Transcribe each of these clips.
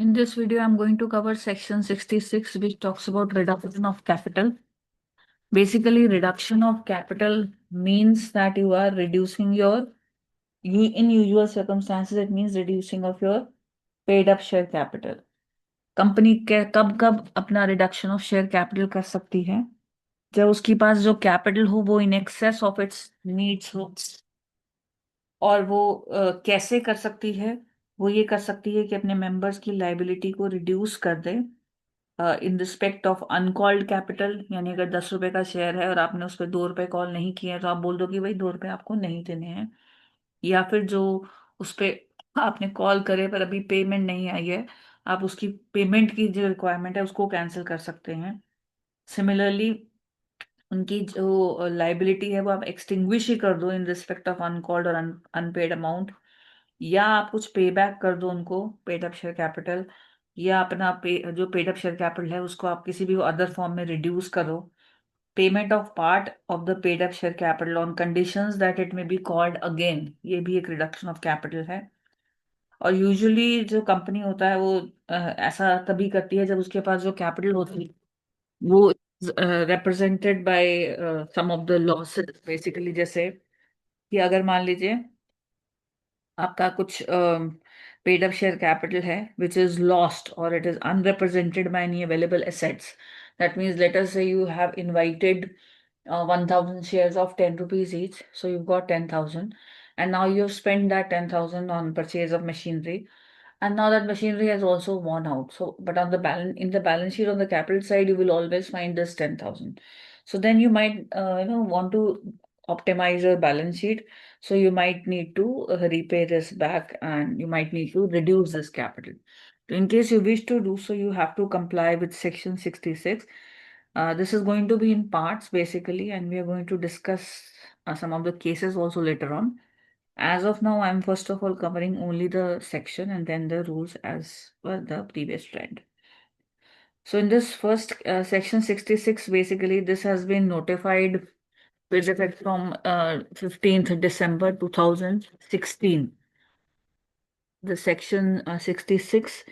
In this video, I'm going to cover section 66, which talks about reduction of capital. Basically, reduction of capital means that you are reducing in usual circumstances, it means reducing of your paid up share capital. Company के कब कब अपना reduction of share capital कर सकती है? जब उसके पास जो कैपिटल हो वो in excess of its needs हो। और वो कैसे कर सकती है? वो ये कर सकती है कि अपने मेंबर्स की लाइबिलिटी को रिड्यूस कर दे in respect of uncalled capital. यानी अगर 10 रुपए का शेयर है और आपने उस पर 2 रुपए कॉल नहीं किए हैं तो आप बोल दो कि भाई 2 रुपए आपको नहीं देने हैं। या फिर जो उस पे आपने कॉल करे पर अभी पेमेंट नहीं आई है, आप उसकी पेमेंट की जो रिक्वायरमेंट है उसको कैंसिल कर सकते हैं। सिमिलरली उनकी जो लाइबिलिटी है वो आप एक्सटिंग्विश ही कर दो इन रिस्पेक्ट ऑफ अनकॉल्ड और अनपेड अमाउंट। या आप कुछ पे बैक कर दो उनको पेड अप शेयर कैपिटल, या अपना जो पेड अप शेयर कैपिटल है उसको आप किसी भी अदर फॉर्म में रिड्यूस करो। Payment of part of the paid up share capital on conditions that it may be called again, ये भी एक रिडक्शन ऑफ कैपिटल है। और यूजुअली जो कंपनी होता है वो ऐसा तभी करती है जब उसके पास जो कैपिटल होती है वो represented by sum of the losses. Basically जैसे कि अगर मान लीजिए आपका कुछ पेड अप शेयर कैपिटल है विच इज लॉस्ट और it is unrepresented by any available assets. That means let us say you have invited 1000 shares of 10 rupees each, so you've got 10,000, and now you've spent that 10,000 on purchase of machinery, and now that machinery has also worn out. So but on the balance, in the balance sheet on the capital side, you will always find this 10,000. So then you might want to optimize your balance sheet, so you might need to repay this back, and you might need to reduce this capital. In case you wish to do so, you have to comply with section 66. This is going to be in parts basically, and we are going to discuss some of the cases also later on. As of now, I'm first of all covering only the section and then the rules as per the previous trend. So in this first section 66, basically this has been notified with effect from 15th December 2016. The section 66,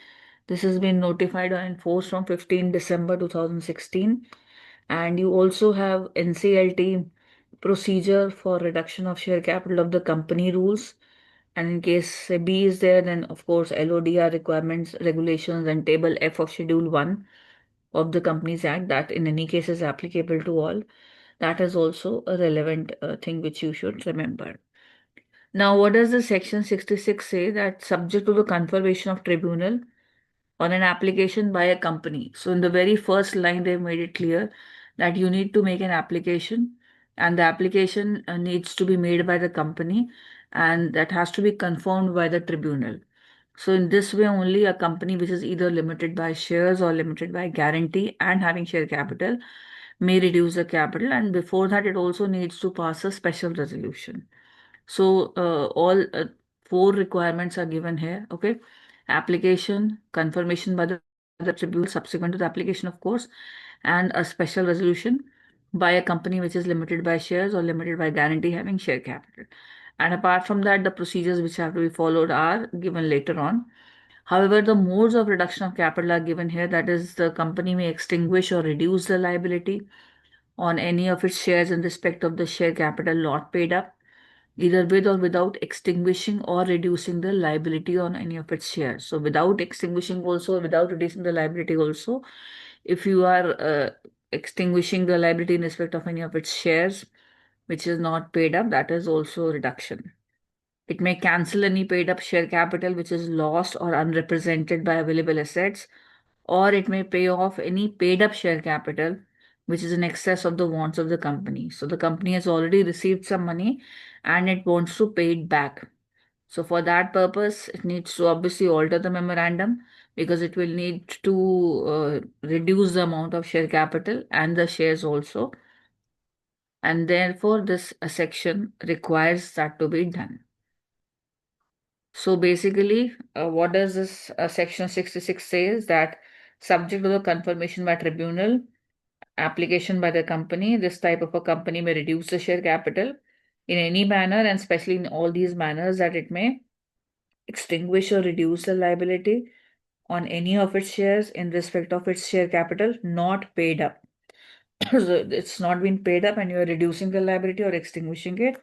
this has been notified or enforced from 15 December 2016. And you also have NCLT procedure for reduction of share capital of the company rules. And in case B is there, then of course LODR requirements, regulations, and table F of Schedule 1 of the Companies Act, that in any case is applicable to all. That is also a relevant thing which you should remember. Now, what does the section 66 say? That subject to the confirmation of tribunal on an application by a company. So in the very first line, they made it clear that you need to make an application, and the application needs to be made by the company, and that has to be confirmed by the tribunal. So in this way, only a company which is either limited by shares or limited by guarantee and having share capital may reduce the capital, and before that, it also needs to pass a special resolution. So all four requirements are given here. Okay, application, confirmation by the tribunal subsequent to the application, of course, and a special resolution by a company which is limited by shares or limited by guarantee having share capital. And apart from that, the procedures which have to be followed are given later on. However, the modes of reduction of capital are given here. That is, the company may extinguish or reduce the liability on any of its shares in respect of the share capital not paid up, either with or without extinguishing or reducing the liability on any of its shares. So without extinguishing also, without reducing the liability also, if you are extinguishing the liability in respect of any of its shares which is not paid up, that is also a reduction. It may cancel any paid up share capital which is lost or unrepresented by available assets, or it may pay off any paid up share capital which is in excess of the wants of the company. So the company has already received some money and it wants to pay it back. So for that purpose, it needs to obviously alter the memorandum, because it will need to reduce the amount of share capital and the shares also. And therefore, this section requires that to be done. So basically, what does this section 66 says? That subject to the confirmation by tribunal, application by the company, this type of a company may reduce the share capital in any manner, and especially in all these manners, that it may extinguish or reduce the liability on any of its shares in respect of its share capital not paid up. So it's not been paid up and you are reducing the liability or extinguishing it,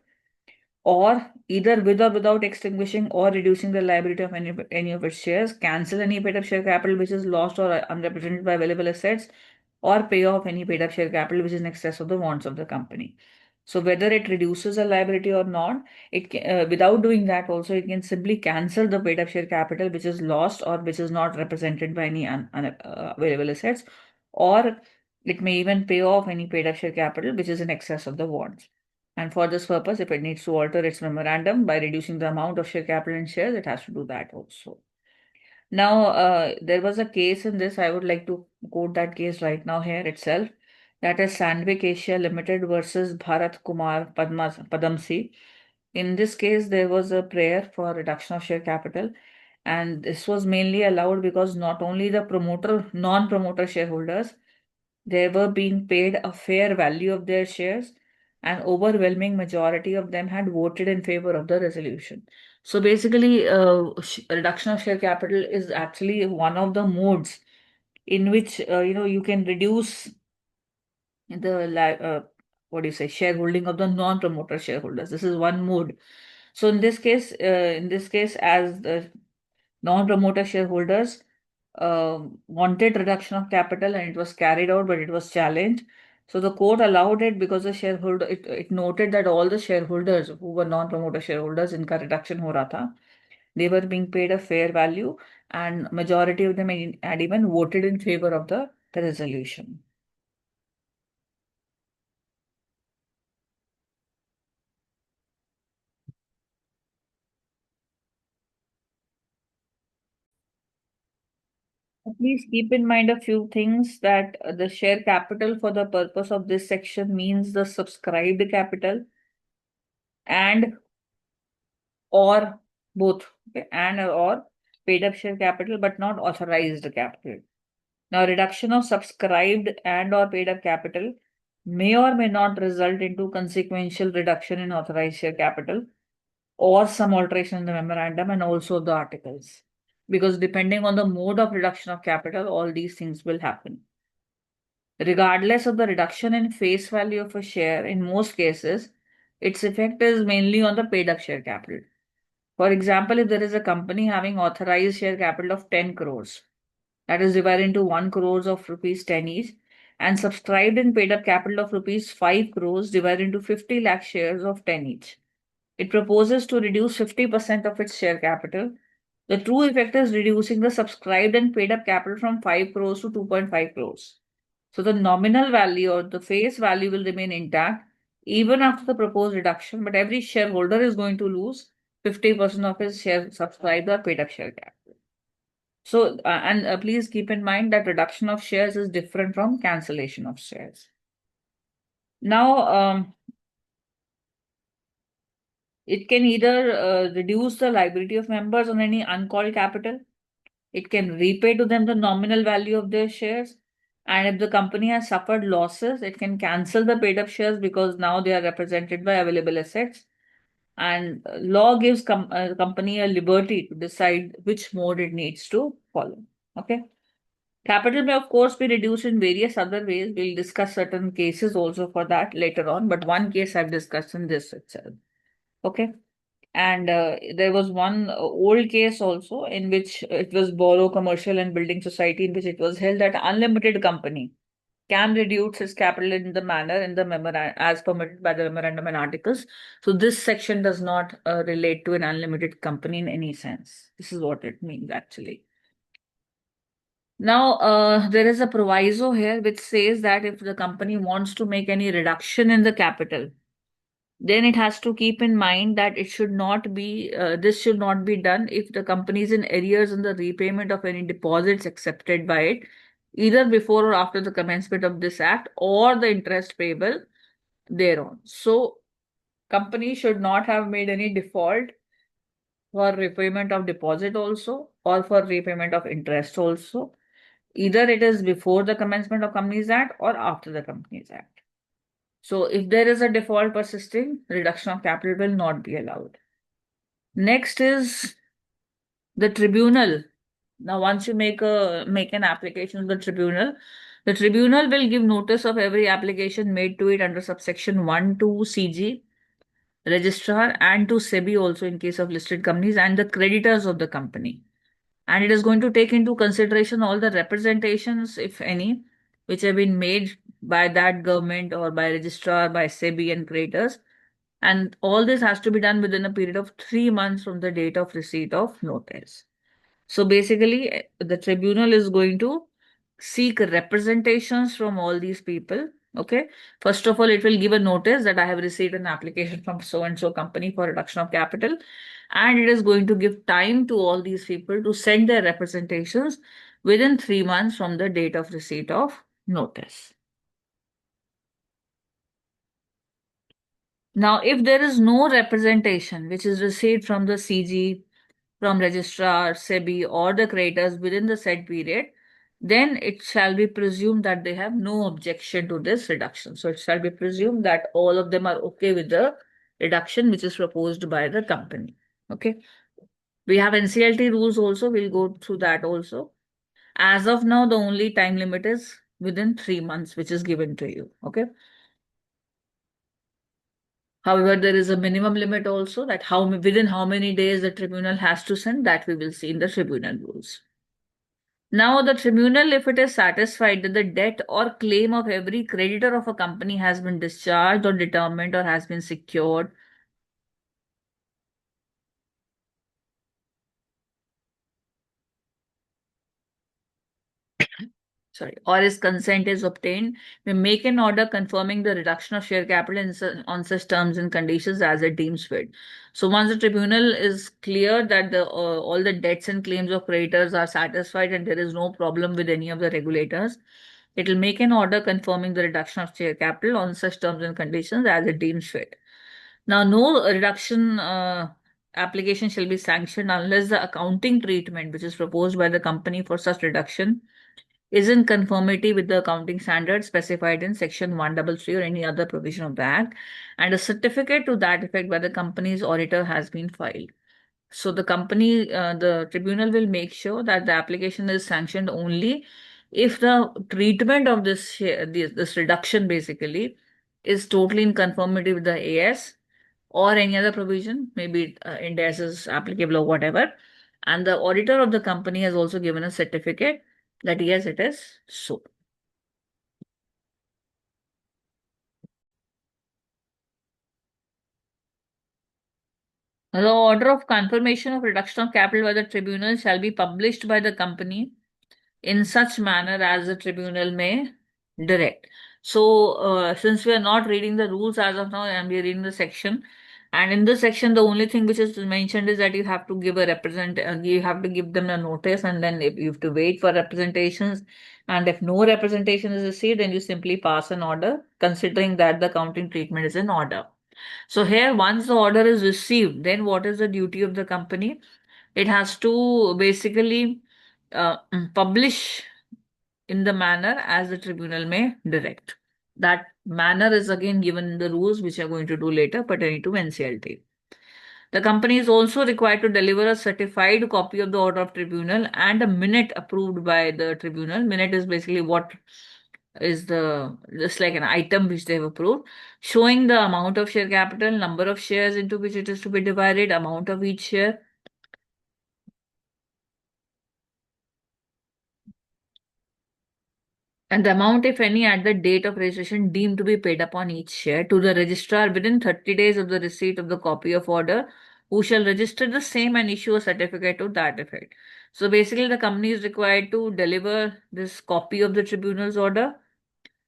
or either with or without extinguishing or reducing the liability of any of its shares, cancel any paid up share capital which is lost or unrepresented by available assets, or pay off any paid up share capital which is in excess of the wants of the company. So whether it reduces a liability or not, without doing that also it can simply cancel the paid up share capital which is lost or which is not represented by any available assets, or it may even pay off any paid up share capital which is in excess of the wants. And for this purpose, if it needs to alter its memorandum by reducing the amount of share capital in shares, it has to do that also. Now, there was a case in this, I would like to quote that case right now here itself. That is Sandvik Asia Limited versus Bharat Kumar Padamsi. In this case, there was a prayer for reduction of share capital, and this was mainly allowed because not only the non-promoter shareholders, they were being paid a fair value of their shares, and overwhelming majority of them had voted in favor of the resolution. So basically, reduction of share capital is actually one of the modes in which you can reduce the what do you say, shareholding of the non-promoter shareholders. This is one mode. So in this case, as the non-promoter shareholders wanted reduction of capital and it was carried out, but it was challenged. So the court allowed it because it noted that all the shareholders who were non-promoter shareholders इनका reduction हो रहा था, they were being paid a fair value, and majority of them had even voted in favor of the resolution. Please keep in mind a few things, that the share capital for the purpose of this section means the subscribed capital and or both, okay, and or paid up share capital but not authorized capital. Now, reduction of subscribed and or paid up capital may or may not result into consequential reduction in authorized share capital or some alteration in the memorandum and also the articles. Because depending on the mode of reduction of capital, all these things will happen. Regardless of the reduction in face value of a share, in most cases, its effect is mainly on the paid up share capital. For example, if there is a company having authorized share capital of 10 crores, that is divided into 1 crores of rupees 10 each, and subscribed and paid up capital of rupees 5 crores divided into 50 lakh shares of 10 each. It proposes to reduce 50% of its share capital. The true effect is reducing the subscribed and paid up capital from 5 crores to 2.5 crores. So the nominal value or the face value will remain intact even after the proposed reduction, but every shareholder is going to lose 50% of his share subscribed or paid up share capital. So, please keep in mind that reduction of shares is different from cancellation of shares. Now, it can either reduce the liability of members on any uncalled capital. It can repay to them the nominal value of their shares. And if the company has suffered losses, it can cancel the paid up shares because now they are represented by available assets. And law gives company a liberty to decide which mode it needs to follow. Okay. Capital may, of course, be reduced in various other ways. We'll discuss certain cases also for that later on, but one case I've discussed in this itself. Okay. And there was one old case also in which it was Borough Commercial and Building Society, in which it was held that unlimited company can reduce its capital in the manner in the memorandum as permitted by the memorandum and articles. So this section does not relate to an unlimited company in any sense. This is what it means actually. Now, there is a proviso here which says that if the company wants to make any reduction in the capital, then it has to keep in mind that this should not be done if the company is in arrears in the repayment of any deposits accepted by it, either before or after the commencement of this act, or the interest payable thereon. So, company should not have made any default for repayment of deposit also, or for repayment of interest also. Either it is before the commencement of Companies Act or after the Companies Act. So if there is a default persisting, reduction of capital will not be allowed. Next is the tribunal Now, once you make an application to the tribunal will give notice of every application made to it under subsection 1 to CG, registrar, and to SEBI also in case of listed companies and the creditors of the company. And it is going to take into consideration all the representations, if any, which have been made by that government or by registrar, by SEBI and creditors. And all this has to be done within a period of 3 months from the date of receipt of notice. So basically, the tribunal is going to seek representations from all these people. Okay. First of all, it will give a notice that I have received an application from so and so company for reduction of capital. And it is going to give time to all these people to send their representations within 3 months from the date of receipt of notice. Now, if there is no representation which is received from the CG, from registrar, SEBI, or the creditors within the said period, then it shall be presumed that they have no objection to this reduction. So it shall be presumed that all of them are okay with the reduction which is proposed by the company. Okay. We have NCLT rules also. We'll go through that also. As of now, the only time limit is within 3 months, which is given to you. Okay. However, there is a minimum limit also that within how many days the tribunal has to send, that we will see in the tribunal rules. Now, the tribunal, if it is satisfied that the debt or claim of every creditor of a company has been discharged or determined or has been secured, or his consent is obtained, may make an order confirming the reduction of share capital on such terms and conditions as it deems fit. So once the tribunal is clear that all the debts and claims of creditors are satisfied and there is no problem with any of the regulators, it will make an order confirming the reduction of share capital on such terms and conditions as it deems fit. Now, no reduction application shall be sanctioned unless the accounting treatment which is proposed by the company for such reduction is in conformity with the accounting standards specified in section 133 or any other provision of the act, and a certificate to that effect by the company's auditor has been filed. So the tribunal will make sure that the application is sanctioned only if the treatment of this reduction basically is totally in conformity with the AS or any other provision, maybe Ind AS is applicable or whatever. And the auditor of the company has also given a certificate that yes, it is so. The order of confirmation of reduction of capital by the tribunal shall be published by the company in such manner as the tribunal may direct. So, since we are not reading the rules as of now, and we are reading the section, and in this section, the only thing which is mentioned is that you have to you have to give them a notice, and then if you have to wait for representations, and if no representation is received, then you simply pass an order, considering that the accounting treatment is in order. So here, once the order is received, then what is the duty of the company? It has to basically publish in the manner as the tribunal may direct. That manner is again given in the rules, which are going to do later pertaining to NCLT. The company is also required to deliver a certified copy of the order of tribunal and a minute approved by the tribunal. Minute is basically what is just like an item which they have approved, showing the amount of share capital, number of shares into which it is to be divided, amount of each share, and the amount, if any, at the date of registration deemed to be paid upon each share to the registrar within 30 days of the receipt of the copy of order, who shall register the same and issue a certificate to that effect. So basically, the company is required to deliver this copy of the tribunal's order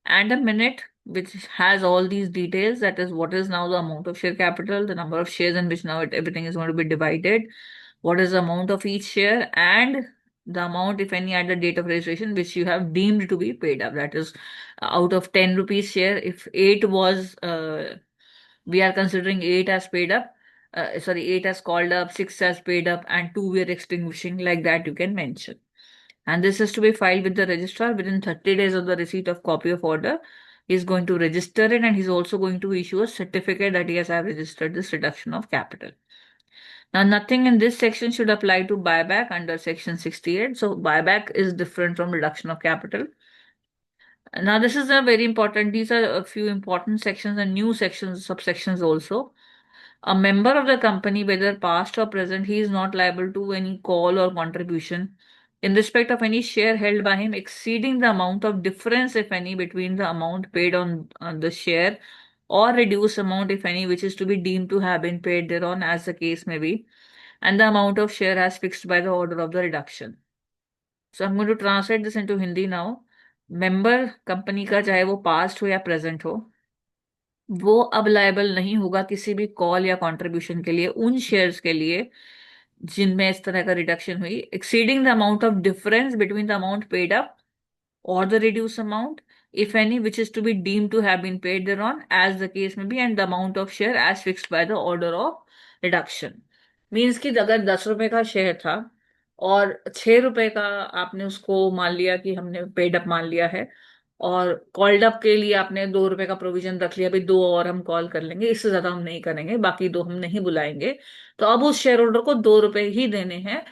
and a minute which has all these details, that is what is now the amount of share capital, the number of shares in which now everything is going to be divided, what is the amount of each share, and the amount, if any, at the date of registration which you have deemed to be paid up. That is out of 10 rupees share, if 8 was we are considering 8 as paid up, 8 as called up, 6 as paid up, and 2 we are extinguishing, like that you can mention. And this is to be filed with the registrar within 30 days of the receipt of copy of order. He's going to register it, and he's also going to issue a certificate that yes, I have registered this reduction of capital. Now, nothing in this section should apply to buyback under section 68. So, buyback is different from reduction of capital. Now, this is a very important, these are a few important sections and new sections, subsections also. A member of the company, whether past or present, he is not liable to any call or contribution in respect of any share held by him exceeding the amount of difference, if any, between the amount paid on the share or reduced amount, if any, which is to be deemed to have been paid thereon, as the case may be, and the amount of share as fixed by the order of the reduction. So I'm going to translate this into Hindi now. Member company का चाहे वो past हो या present हो, वो अब liable नहीं होगा किसी भी कॉल या कंट्रीब्यूशन के लिए उन शेयर्स के लिए जिनमें इस तरह का रिडक्शन हुई exceeding the amount of difference between the amount paid up or the reduced amount, if any, which is to be deemed to have been paid thereon, as the case may be, and the amount of share as fixed by the order of reduction. Means कि अगर 10 रुपए का share था और 6 रुपए का आपने उसको मान लिया कि हमने पेड अप मान लिया है, और कॉल्ड अप के लिए आपने 2 रुपए का प्रोविजन रख लिया, भाई दो और हम कॉल कर लेंगे, इससे ज्यादा हम नहीं करेंगे, बाकी दो हम नहीं बुलाएंगे, तो अब उस शेयर होल्डर को 2 रुपए ही देने हैं।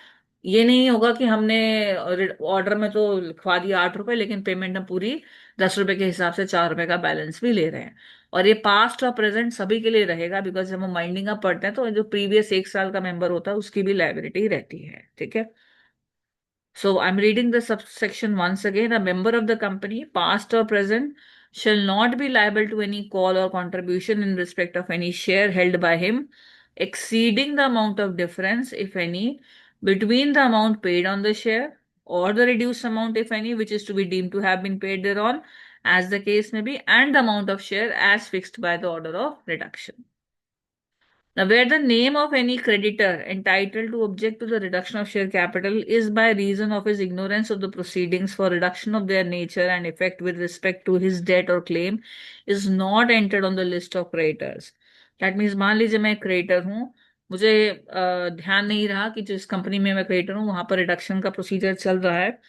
ये नहीं होगा कि हमने ऑर्डर में तो लिखवा दिया 8 रुपए, लेकिन पेमेंट हम पूरी 10 रुपए के हिसाब से 4 रुपए का बैलेंस भी ले रहे हैं। और ये पास्ट और प्रेजेंट सभी के लिए रहेगा, बिकॉज जब हम माइंडिंग अप पढ़ते हैं तो जो प्रीवियस 1 साल का मेंबर होता है उसकी भी लायबिलिटी रहती है, ठीक है। So I'm reading the subsection once again. A member of the company, past or present, shall not be liable to any call or contribution in respect of any share held by him exceeding the amount of difference, if any, between the amount paid on the share or the reduced amount, if any, which is to be deemed to have been paid thereon, as the case may be, and the amount of share as fixed by the order of reduction. Now, where the name of any creditor entitled to object to the reduction of share capital is by reason of his ignorance of the proceedings for reduction of their nature and effect with respect to his debt or claim is not entered on the list of creditors. That means मान लीजिए मैं creditor हूँ, मुझे ध्यान नहीं रहा कि जिस कंपनी में मैं क्रेडिटर हूँ वहां पर रिडक्शन का प्रोसीजर चल रहा है,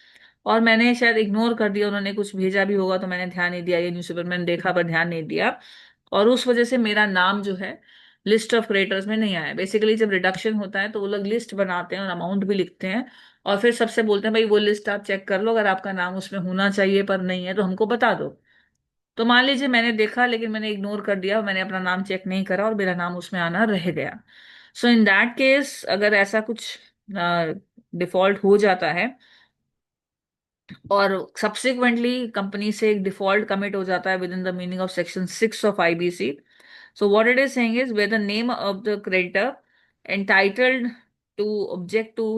और मैंने शायद इग्नोर कर दिया, उन्होंने कुछ भेजा भी होगा तो मैंने ध्यान नहीं दिया, ये न्यूज़पेपर मैंने देखा पर ध्यान नहीं दिया, और उस वजह से मेरा नाम जो है लिस्ट ऑफ क्रेडिटर्स में नहीं आया। बेसिकली जब रिडक्शन होता है तो वो लोग लिस्ट बनाते हैं और अमाउंट भी लिखते हैं, और फिर सबसे बोलते हैं भाई वो लिस्ट आप चेक कर लो, अगर आपका नाम उसमें होना चाहिए पर नहीं है तो हमको बता दो। तो मान लीजिए मैंने देखा लेकिन मैंने इग्नोर कर दिया, मैंने अपना नाम चेक नहीं करा और मेरा नाम उसमें आना रह गया। सो इन दैट केस अगर ऐसा कुछ डिफॉल्ट हो जाता है और सब्सिक्वेंटली कंपनी से एक डिफॉल्ट कमिट हो जाता है with in the meaning of section 6 of IBC, so what it is saying is where the name of the creditor entitled to object to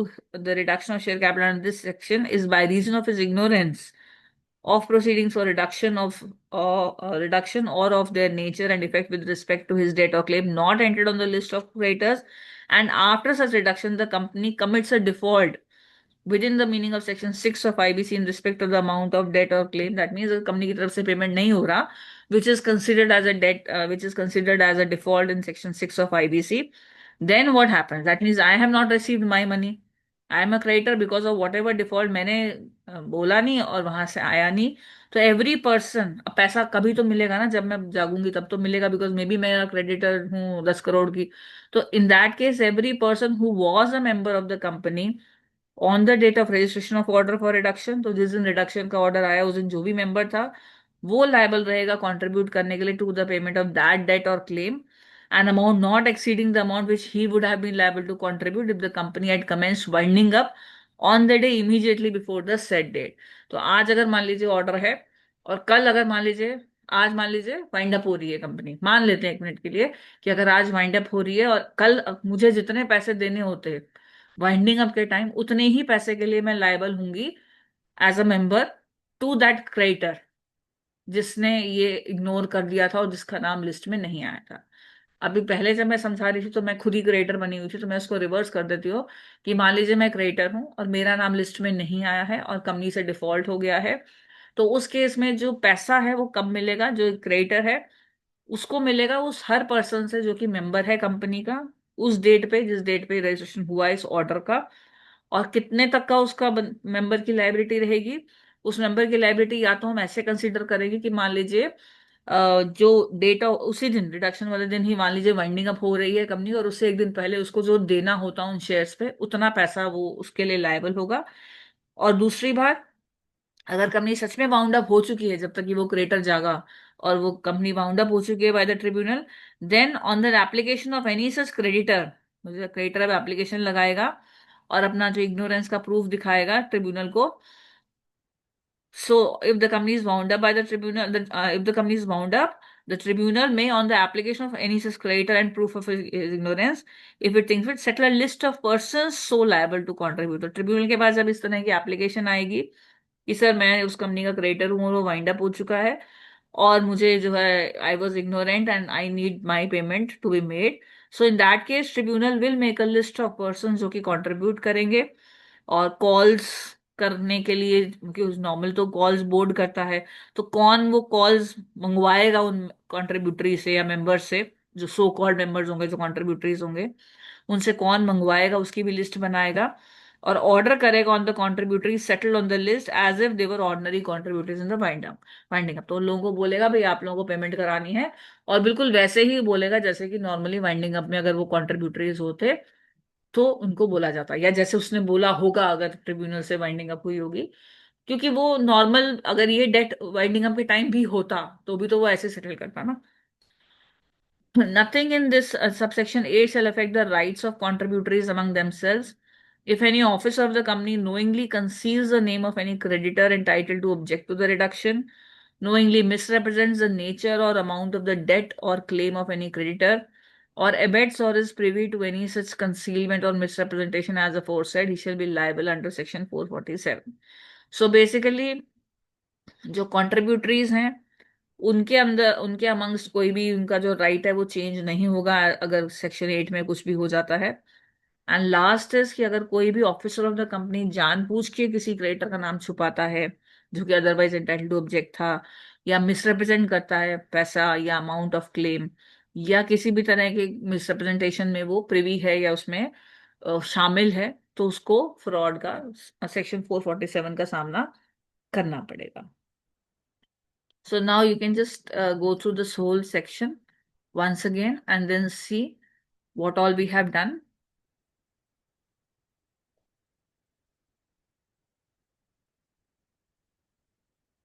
the reduction of share capital in this section is by reason of his ignorance of proceedings for reduction or of their nature and effect with respect to his debt or claim not entered on the list of creditors, and after such reduction the company commits a default within the meaning of section 6 of IBC in respect of the amount of debt or claim, that means company की तरफ से payment नहीं हो रहा, which is considered as a debt, which is considered as a default in section 6 of IBC, then what happens? That means I have not received my money. I am a creditor because of whatever default मैंने बोला नहीं और वहां से आया नहीं। तो every person, अब पैसा कभी तो मिलेगा ना, जब मैं जागूंगी तब तो मिलेगा, बिकॉज मे बी मैं क्रेडिटर हूँ 10 करोड़ की। तो in that case every person who was a member of the company on the date of registration of order for reduction, तो जिस दिन रिडक्शन का ऑर्डर आया उस दिन जो भी मेंबर था वो लायबल रहेगा कंट्रीब्यूट करने के लिए to the payment of that debt और claim, an amount not exceeding the amount which he would have been liable to contribute if the company had commenced winding up on the day immediately before the said date. तो आज अगर मान लीजिए order है और कल अगर मान लीजिए, आज मान लीजिए वाइंड अप हो रही है कंपनी, मान लेते हैं 1 मिनट के लिए कि अगर आज वाइंड अप हो रही है और कल मुझे जितने पैसे देने होते हैं वाइंडिंग अप के टाइम उतने ही पैसे के लिए मैं लायबल होंगी as a member to that creditor जिसने ये इग्नोर कर दिया था और जिसका नाम लिस्ट में नहीं आया था। अभी पहले जब मैं समझा रही थी तो मैं खुद ही क्रिएटर बनी हुई थी, तो मैं उसको रिवर्स कर देती हूँ कि मान लीजिए मैं क्रिएटर हूँ और मेरा नाम लिस्ट में नहीं आया है और कंपनी से डिफॉल्ट हो गया है, तो उस केस में जो पैसा है वो कब मिलेगा? जो क्रिएटर है उसको मिलेगा उस हर पर्सन से जो कि मेंबर है कंपनी का, उस डेट पे जिस डेट पे रजिस्ट्रेशन हुआ इस ऑर्डर का। और कितने तक का उसका मेंबर की लायबिलिटी रहेगी? उस मेंबर की लायबिलिटी या तो हम ऐसे कंसीडर करेंगे कि मान लीजिए जो डेटा उसी दिन, रिडक्शन वाले दिन ही मान लीजिए वाइंडिंग अप हो रही है कंपनी, और उससे एक दिन पहले उसको जो देना होता है उन शेयर्स पे, उतना पैसा वो उसके लिए लायबल होगा। और दूसरी बात, अगर कंपनी सच में वाउंड अप हो चुकी है, जब तक कि वो क्रेडिटर जागा, और वो कंपनी वाउंड अप हो चुकी है by the tribunal, then on the application of any such creditor, मुझे क्रेडिटर अब एप्लीकेशन लगाएगा और अपना जो इग्नोरेंस का प्रूफ दिखाएगा ट्रिब्यूनल को। So, if the company is wound up by the tribunal, if the company is wound up, the tribunal may, on the application of any such creditor and proof of his ignorance, if it thinks fit, settle a list of persons so liable to contribute. तो tribunal के पास जब इस तरह की application आएगी कि sir मैं उस कंपनी का क्रेडिटर हूँ और वो वाइंड अप हो चुका है, और मुझे जो है I was ignorant and I need my payment to be made, so in that case tribunal will make a list of person जो कि कॉन्ट्रीब्यूट करेंगे। और कॉल्स करने के लिए, क्योंकि नॉर्मल तो कॉल्स बोर्ड करता है, तो कौन वो कॉल्स मंगवाएगा उन कंट्रीब्यूटरी से या मेंबर से, जो सो कॉल्ड मेंबर्स होंगे, जो कंट्रीब्यूटरीज होंगे, उनसे कौन मंगवाएगा उसकी भी लिस्ट बनाएगा, और ऑर्डर करेगा on the contributory settled on the list as if they were ordinary contributories in the winding up. तो उन लोगों को बोलेगा भाई आप लोगों को पेमेंट करानी है, और बिल्कुल वैसे ही बोलेगा जैसे कि नॉर्मली वाइंडिंग अप में अगर वो कॉन्ट्रीब्यूटरीज होते तो उनको बोला जाता, या जैसे उसने बोला होगा अगर ट्रिब्यूनल से वाइंडिंग अप हुई होगी। क्योंकि वो नॉर्मल, अगर ये डेट वाइंडिंग अप के टाइम भी होता तो भी तो वो ऐसे सेटल करता ना। Nothing in this subsection 8 shall affect the rights of contributories among themselves. If any officer of the company knowingly conceals the name of any creditor entitled to object to the reduction, knowingly misrepresents the nature or amount of the debt or claim of any creditor, or abets or is privy to any such concealment or misrepresentation as aforesaid, he shall be liable under section 447. So basically, जो contributories हैं उनके अंदर, उनके amongst कोई भी उनका जो right है वो चेंज नहीं होगा अगर सेक्शन 8 में कुछ भी हो जाता है। एंड लास्ट इज कि अगर कोई भी ऑफिसर ऑफ द कंपनी जानबूझ के किसी क्रेडिटर का नाम छुपाता है जो कि अदरवाइज एंटाइटल्ड टू ऑब्जेक्ट था, या मिसरिप्रेजेंट करता है पैसा या अमाउंट ऑफ क्लेम, या किसी भी तरह के मिसरिप्रेजेंटेशन में वो प्रिवी है या उसमें शामिल है, तो उसको फ्रॉड का सेक्शन 447 का सामना करना पड़ेगा। So now you can just go through this whole section once again and then see what all we have done.